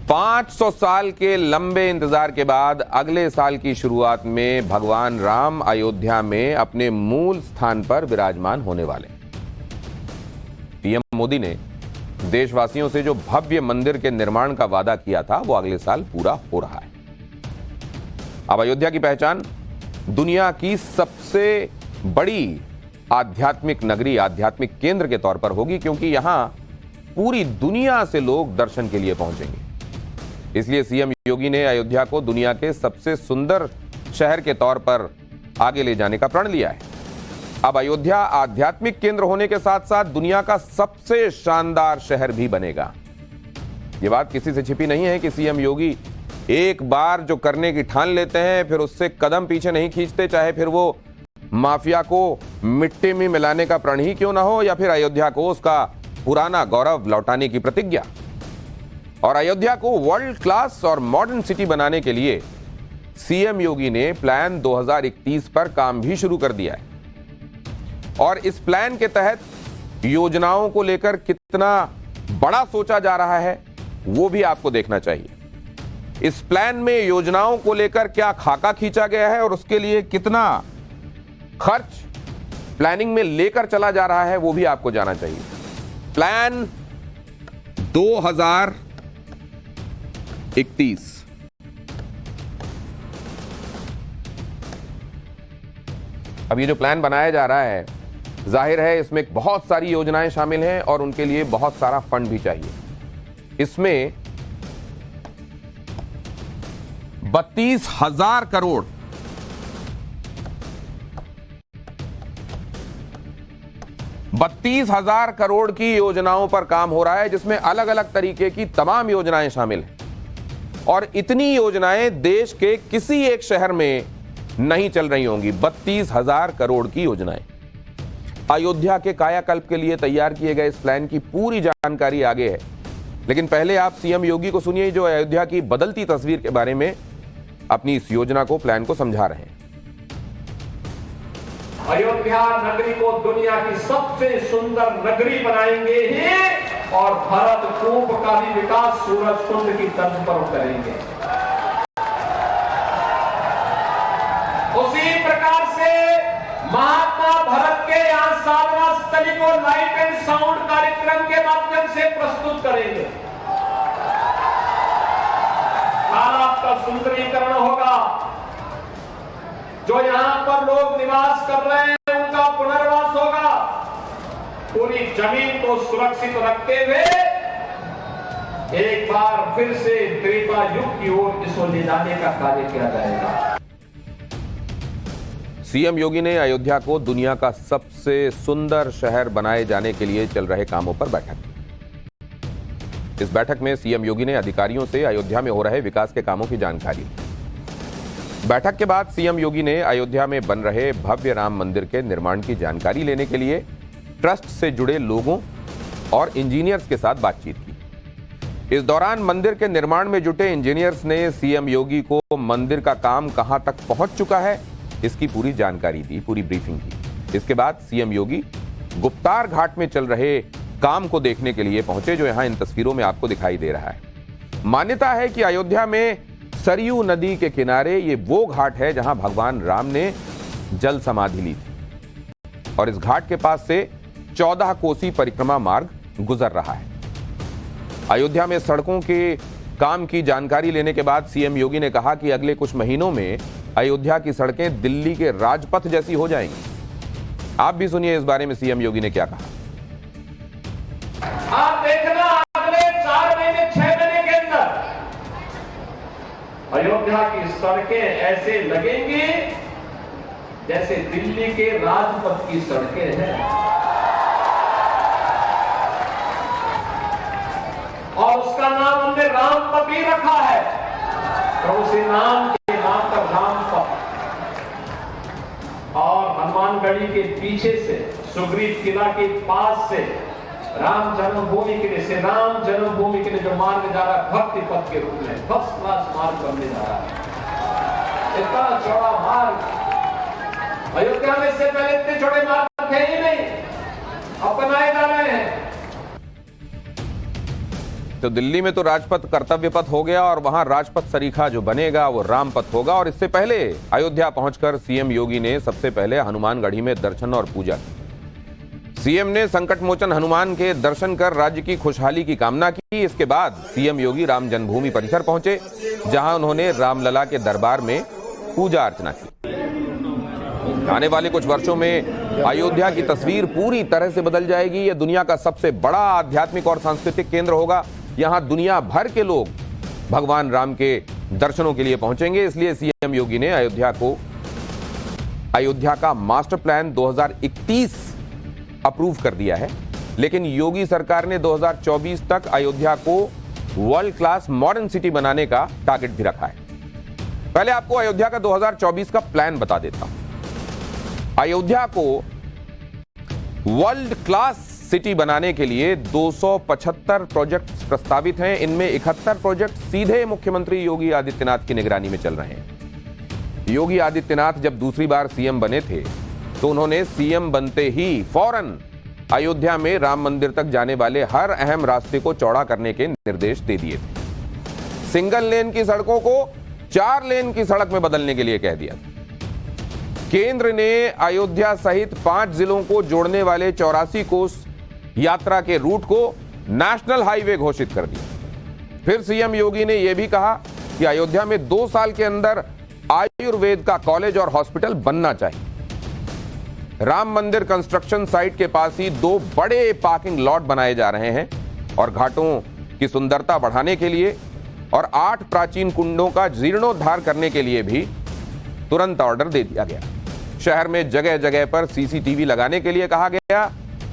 500 साल के लंबे इंतजार के बाद अगले साल की शुरुआत में भगवान राम अयोध्या में अपने मूल स्थान पर विराजमान होने वाले। पीएम मोदी ने देशवासियों से जो भव्य मंदिर के निर्माण का वादा किया था वो अगले साल पूरा हो रहा है। अब अयोध्या की पहचान दुनिया की सबसे बड़ी आध्यात्मिक नगरी, आध्यात्मिक केंद्र के तौर पर होगी, क्योंकि यहां पूरी दुनिया से लोग दर्शन के लिए पहुंचेंगे। इसलिए सीएम योगी ने अयोध्या को दुनिया के सबसे सुंदर शहर के तौर पर आगे ले जाने का प्रण लिया है। अब अयोध्या आध्यात्मिक केंद्र होने के साथ साथ दुनिया का सबसे शानदार शहर भी बनेगा। यह बात किसी से छिपी नहीं है कि सीएम योगी एक बार जो करने की ठान लेते हैं फिर उससे कदम पीछे नहीं खींचते, चाहे फिर वो माफिया को मिट्टी में मिलाने का प्रण ही क्यों ना हो या फिर अयोध्या को उसका पुराना गौरव लौटाने की प्रतिज्ञा। और अयोध्या को वर्ल्ड क्लास और मॉडर्न सिटी बनाने के लिए सीएम योगी ने प्लान 2031 पर काम भी शुरू कर दिया है। और इस प्लान के तहत योजनाओं को लेकर कितना बड़ा सोचा जा रहा है वो भी आपको देखना चाहिए। इस प्लान में योजनाओं को लेकर क्या खाका खींचा गया है और उसके लिए कितना खर्च प्लानिंग में लेकर चला जा रहा है वो भी आपको जाना चाहिए। प्लान 2031 अब ये जो प्लान बनाया जा रहा है, जाहिर है इसमें बहुत सारी योजनाएं शामिल हैं और उनके लिए बहुत सारा फंड भी चाहिए। इसमें 32,000 करोड़ 32,000 करोड़ की योजनाओं पर काम हो रहा है, जिसमें अलग अलग तरीके की तमाम योजनाएं शामिल हैं। और इतनी योजनाएं देश के किसी एक शहर में नहीं चल रही होंगी। 32,000 करोड़ की योजनाएं अयोध्या के कायाकल्प के लिए तैयार किए गए इस प्लान की पूरी जानकारी आगे है। लेकिन पहले आप सीएम योगी को सुनिए, जो अयोध्या की बदलती तस्वीर के बारे में अपनी इस योजना को, प्लान को समझा रहे हैं। अयोध्या नगरी को दुनिया की सबसे सुंदर नगरी बनाएंगे ही और भरत कूप का भी विकास सूरज कुंड की तर्ज पर करेंगे। उसी प्रकार से महात्मा भरत के यहाँ साधना स्थली को लाइट एंड साउंड कार्यक्रम के माध्यम से प्रस्तुत करेंगे। तालाब का सुंदरीकरण होगा। जो यहां पर लोग निवास कर रहे हैं उनका पुनर्वास होगा। पूरी जमीन को सुरक्षित रखते हुए एक बार फिर से त्रेता युग की ओर इसको ले जाने का कार्य किया जाएगा। सीएम योगी ने अयोध्या को दुनिया का सबसे सुंदर शहर बनाए जाने के लिए चल रहे कामों पर बैठक की। इस बैठक में सीएम योगी ने अधिकारियों से अयोध्या में हो रहे विकास के कामों की जानकारी ली। बैठक के बाद सीएम योगी ने अयोध्या में बन रहे भव्य राम मंदिर के निर्माण की जानकारी लेने के लिए ट्रस्ट से जुड़े लोगों और इंजीनियर्स के साथ बातचीत की। इस दौरान मंदिर के निर्माण में जुटे इंजीनियर्स ने सीएम योगी को मंदिर का काम कहां तक पहुंच चुका है इसकी पूरी जानकारी दी, पूरी ब्रीफिंग की। इसके बाद सीएम योगी गुप्तार घाट में चल रहे काम को देखने के लिए पहुंचे, जो यहां इन तस्वीरों में आपको दिखाई दे रहा है। मान्यता है कि अयोध्या में सरयू नदी के किनारे ये वो घाट है जहां भगवान राम ने जल समाधि ली थी और इस घाट के पास से 14 कोसी परिक्रमा मार्ग गुजर रहा है। अयोध्या में सड़कों के काम की जानकारी लेने के बाद सीएम योगी ने कहा कि अगले कुछ महीनों में अयोध्या की सड़कें दिल्ली के राजपथ जैसी हो जाएंगी। आप भी सुनिए इस बारे में सीएम योगी ने क्या कहा। आप देखना अगले 4 महीने 6 महीने के अंदर अयोध्या की सड़कें ऐसे लगेंगी जैसे दिल्ली के राजपथ की सड़कें हैं। और उसका नाम हमने रामपथ ही रखा है, तो उसी नाम के नाम पर रामपथ। और हनुमानगढ़ी के पीछे से सुग्रीव किला के पास से राम जन्मभूमि के लिए, श्री राम जन्मभूमि के लिए जो मार्ग जा रहा है भक्ति पथ के रूप में फर्स्ट क्लास मार्ग बनने जा रहा है। इतना चौड़ा मार्ग अयोध्या में इससे पहले इतने छोटे मार्ग थे ही नहीं, अब बनाए जा रहे हैं। तो दिल्ली में तो राजपथ कर्तव्य पथ हो गया और वहां राजपथ सरीखा जो बनेगा वो रामपथ होगा। और इससे पहले अयोध्या पहुंचकर सीएम योगी ने सबसे पहले हनुमानगढ़ी में दर्शन और पूजा की। सीएम ने संकट मोचन हनुमान के दर्शन कर राज्य की खुशहाली की कामना की। इसके बाद सीएम योगी राम जन्मभूमि परिसर पहुंचे, जहां उन्होंने रामलला के दरबार में पूजा अर्चना की। आने वाले कुछ वर्षों में अयोध्या की तस्वीर पूरी तरह से बदल जाएगी। यह दुनिया का सबसे बड़ा आध्यात्मिक और सांस्कृतिक केंद्र होगा। यहां दुनिया भर के लोग भगवान राम के दर्शनों के लिए पहुंचेंगे। इसलिए सीएम योगी ने अयोध्या का मास्टर प्लान 2031 अप्रूव कर दिया है। लेकिन योगी सरकार ने 2024 तक अयोध्या को वर्ल्ड क्लास मॉडर्न सिटी बनाने का टारगेट भी रखा है। पहले आपको अयोध्या का 2024 का प्लान बता देता हूं। अयोध्या को वर्ल्ड क्लास सिटी बनाने के लिए 275 प्रोजेक्ट्स प्रस्तावित हैं। इनमें 71 प्रोजेक्ट सीधे मुख्यमंत्री योगी आदित्यनाथ की निगरानी में चल रहे हैं। योगी आदित्यनाथ जब दूसरी बार सीएम बने थे तो उन्होंने सीएम बनते ही फौरन अयोध्या में राम मंदिर तक जाने वाले हर अहम रास्ते को चौड़ा करने के निर्देश दे दिए थे। सिंगल लेन की सड़कों को 4 लेन की सड़क में बदलने के लिए कह दिया। केंद्र ने अयोध्या सहित 5 जिलों को जोड़ने वाले 84 कोस यात्रा के रूट को नेशनल हाईवे घोषित कर दिया। फिर सीएम योगी ने यह भी कहा कि अयोध्या में 2 साल के अंदर आयुर्वेद का कॉलेज और हॉस्पिटल बनना चाहिए। राम मंदिर कंस्ट्रक्शन साइट के पास ही 2 बड़े पार्किंग लॉट बनाए जा रहे हैं और घाटों की सुंदरता बढ़ाने के लिए और 8 प्राचीन कुंडों का जीर्णोद्धार करने के लिए भी तुरंत ऑर्डर दे दिया गया। शहर में जगह जगह पर सीसीटीवी लगाने के लिए कहा गया।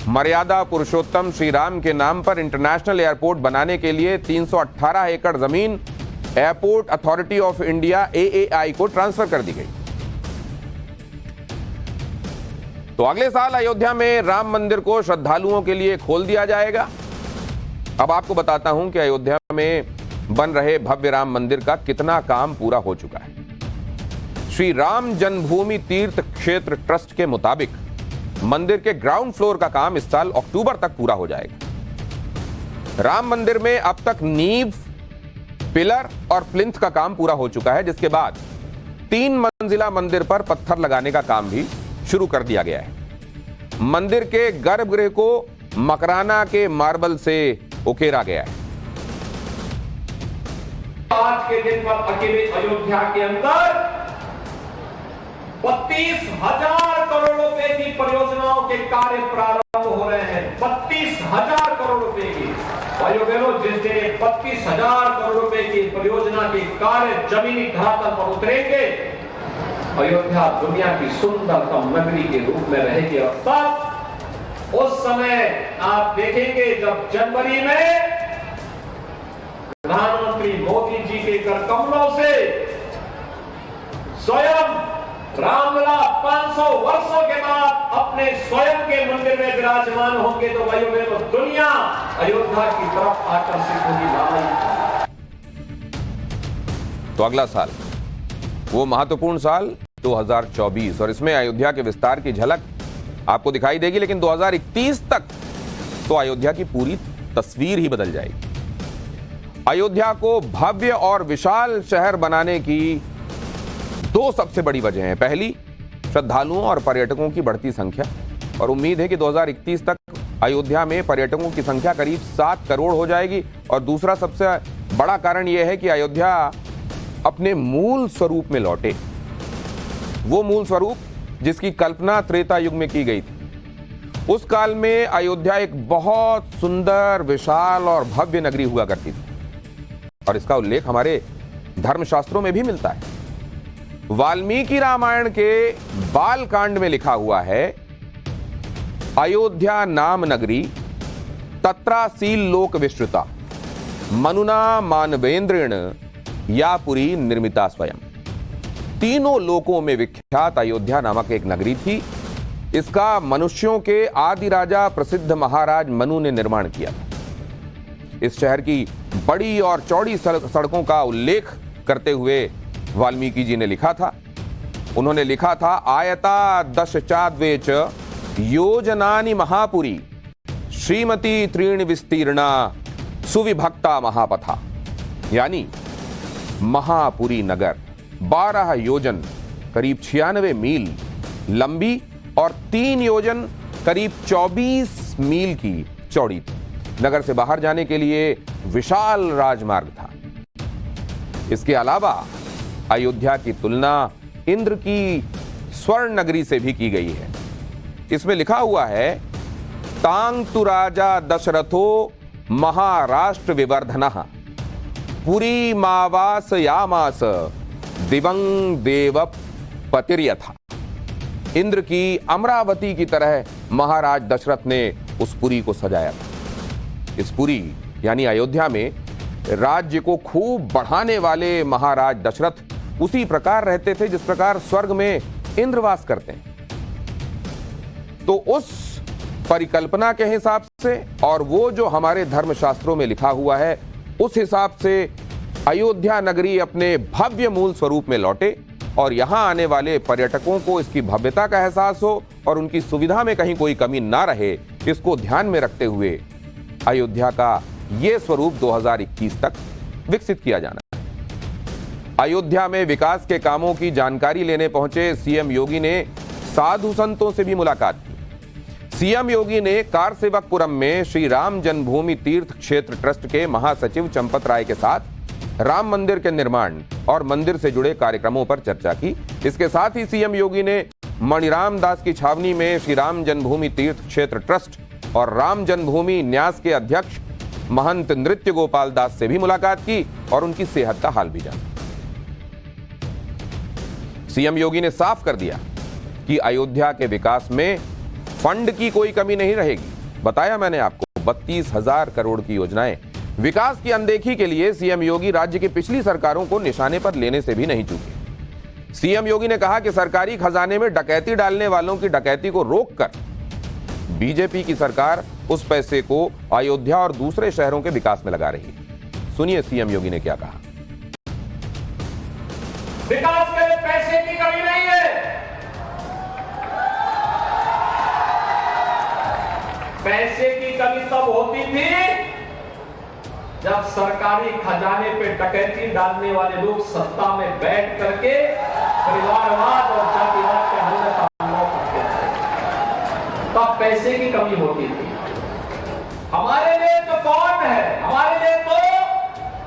मर्यादा पुरुषोत्तम श्री राम के नाम पर इंटरनेशनल एयरपोर्ट बनाने के लिए 318 एकड़ जमीन airport authority of India AAI को ट्रांसफर कर दी गई। तो अगले साल अयोध्या में राम मंदिर को श्रद्धालुओं के लिए खोल दिया जाएगा। अब आपको बताता हूं कि अयोध्या में बन रहे भव्य राम मंदिर का कितना काम पूरा हो चुका है। श्री राम जन्मभूमि तीर्थ क्षेत्र ट्रस्ट के मुताबिक मंदिर के ग्राउंड फ्लोर का काम इस साल अक्टूबर तक पूरा हो जाएगा। राम मंदिर में अब तक नींव, पिलर और प्लिंथ का काम पूरा हो चुका है, जिसके बाद 3 मंजिला मंदिर पर पत्थर लगाने का काम भी शुरू कर दिया गया है। मंदिर के गर्भगृह को मकराना के मार्बल से उकेरा गया है। आज के दिन पर अकेले अयोध्या के अंदर 32,000 करोड़ रुपए की परियोजनाओं के कार्य प्रारंभ हो रहे हैं। 32,000 करोड़ रुपए की भाइयों, जिस दिन 32,000 करोड़ रुपए की परियोजना के कार्य जमीनी धरातल पर उतरेंगे, अयोध्या दुनिया की सुंदरतम नगरी के रूप में रहेगी। और तब उस समय आप देखेंगे जब जनवरी में प्रधानमंत्री मोदी जी के कर कमलों से स्वयं रामलला 500 वर्षों के बाद अपने स्वयं के मंदिर में विराजमान होंगे तो भाइयों बहनों, दुनिया अयोध्या की तरफ आकर्षित होगी। तो अगला साल वो महत्वपूर्ण साल 2024 और इसमें अयोध्या के विस्तार की झलक आपको दिखाई देगी। लेकिन 2031 तक तो अयोध्या की पूरी तस्वीर ही बदल जाएगी। अयोध्या को भव्य और विशाल शहर बनाने की 2 सबसे बड़ी वजह हैं। पहली, श्रद्धालुओं और पर्यटकों की बढ़ती संख्या, और उम्मीद है कि 2031 तक अयोध्या में पर्यटकों की संख्या करीब 7 करोड़ हो जाएगी। और दूसरा सबसे बड़ा कारण यह है कि अयोध्या अपने मूल स्वरूप में लौटे, वो मूल स्वरूप जिसकी कल्पना त्रेता युग में की गई थी। उस काल में अयोध्या एक बहुत सुंदर, विशाल और भव्य नगरी हुआ करती थी और इसका उल्लेख हमारे धर्मशास्त्रों में भी मिलता है। वाल्मीकि रामायण के बालकांड में लिखा हुआ है, अयोध्या नाम नगरी तत्रासील लोक विश्रुता मनुना मानवेंद्रेण या पुरी निर्मिता स्वयं। तीनों लोकों में विख्यात अयोध्या नामक एक नगरी थी। इसका मनुष्यों के आदि राजा प्रसिद्ध महाराज मनु ने निर्माण किया था। इस शहर की बड़ी और चौड़ी सड़कों का उल्लेख करते हुए वाल्मीकि जी ने लिखा था, उन्होंने लिखा था, आयता दशचाद्वेच योजनानि महापुरी श्रीमती त्रीण विस्तीर्णा सुविभक्ता महापथा यानी महापुरी नगर 12 योजन करीब 96 मील लंबी और 3 योजन करीब 24 मील की चौड़ी थी। नगर से बाहर जाने के लिए विशाल राजमार्ग था। इसके अलावा अयोध्या की तुलना इंद्र की स्वर्ण नगरी से भी की गई है। इसमें लिखा हुआ है तांग तु राजा दशरथो महाराष्ट्र विवर्धनः पुरी मावास यामास दिवंग देव पतिर्यथा। इंद्र की अमरावती की तरह महाराज दशरथ ने उस पुरी को सजाया था। इस पुरी यानी अयोध्या में राज्य को खूब बढ़ाने वाले महाराज दशरथ उसी प्रकार रहते थे जिस प्रकार स्वर्ग में इंद्र वास करते हैं। तो उस परिकल्पना के हिसाब से और वो जो हमारे धर्मशास्त्रों में लिखा हुआ है उस हिसाब से अयोध्या नगरी अपने भव्य मूल स्वरूप में लौटे और यहां आने वाले पर्यटकों को इसकी भव्यता का एहसास हो और उनकी सुविधा में कहीं कोई कमी ना रहे, इसको ध्यान में रखते हुए अयोध्या का यह स्वरूप 2021 तक विकसित किया जाना है। अयोध्या में विकास के कामों की जानकारी लेने पहुंचे सीएम योगी ने साधु संतों से भी मुलाकात की। सीएम योगी ने कारसेवकपुरम में श्री राम जन्मभूमि तीर्थ क्षेत्र ट्रस्ट के महासचिव चंपत राय के साथ राम मंदिर के निर्माण और मंदिर से जुड़े कार्यक्रमों पर चर्चा की। इसके साथ ही सीएम योगी ने मणिराम दास की छावनी में श्री राम जन्मभूमि तीर्थ क्षेत्र ट्रस्ट और राम जन्मभूमि न्यास के अध्यक्ष महंत नृत्य गोपाल दास से भी मुलाकात की और उनकी सेहत का हाल भी जाना। सीएम योगी ने साफ कर दिया कि अयोध्या के विकास में फंड की कोई कमी नहीं रहेगी। बताया मैंने आपको 32,000 करोड़ की योजनाएं। विकास की अनदेखी के लिए सीएम योगी राज्य की पिछली सरकारों को निशाने पर लेने से भी नहीं चूके। सीएम योगी ने कहा कि सरकारी खजाने में डकैती डालने वालों की डकैती को रोककर बीजेपी की सरकार उस पैसे को अयोध्या और दूसरे शहरों के विकास में लगा रही है। सुनिए सीएम योगी ने क्या कहा। विकास के लिए पैसे की कमी नहीं है। पैसे की कमी तब होती थी जब सरकारी खजाने पे डकैती डालने वाले लोग सत्ता में बैठ करके परिवारवाद और जातिवाद के हमले का अनुभव करते थे, तब पैसे की कमी होती थी। हमारे लिए तो कौन है? हमारे लिए तो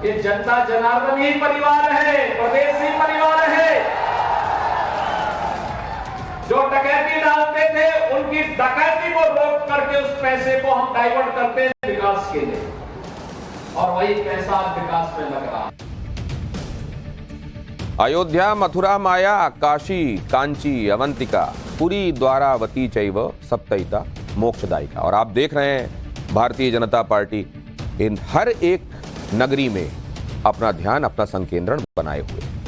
ये जनता जनार्दन ही परिवार है, प्रदेश ही परिवार है। जो डकैती डालते थे उनकी डकैती को रोक करके उस पैसे को हम डाइवर्ट करते हैं विकास के लिए, और वही पैसा विकास में लग रहा है। अयोध्या मथुरा माया काशी कांची अवंतिका पुरी द्वारावती चैव सप्तैता मोक्षदायिका। और आप देख रहे हैं भारतीय जनता पार्टी इन हर एक नगरी में अपना ध्यान अपना संकेंद्रण बनाए हुए।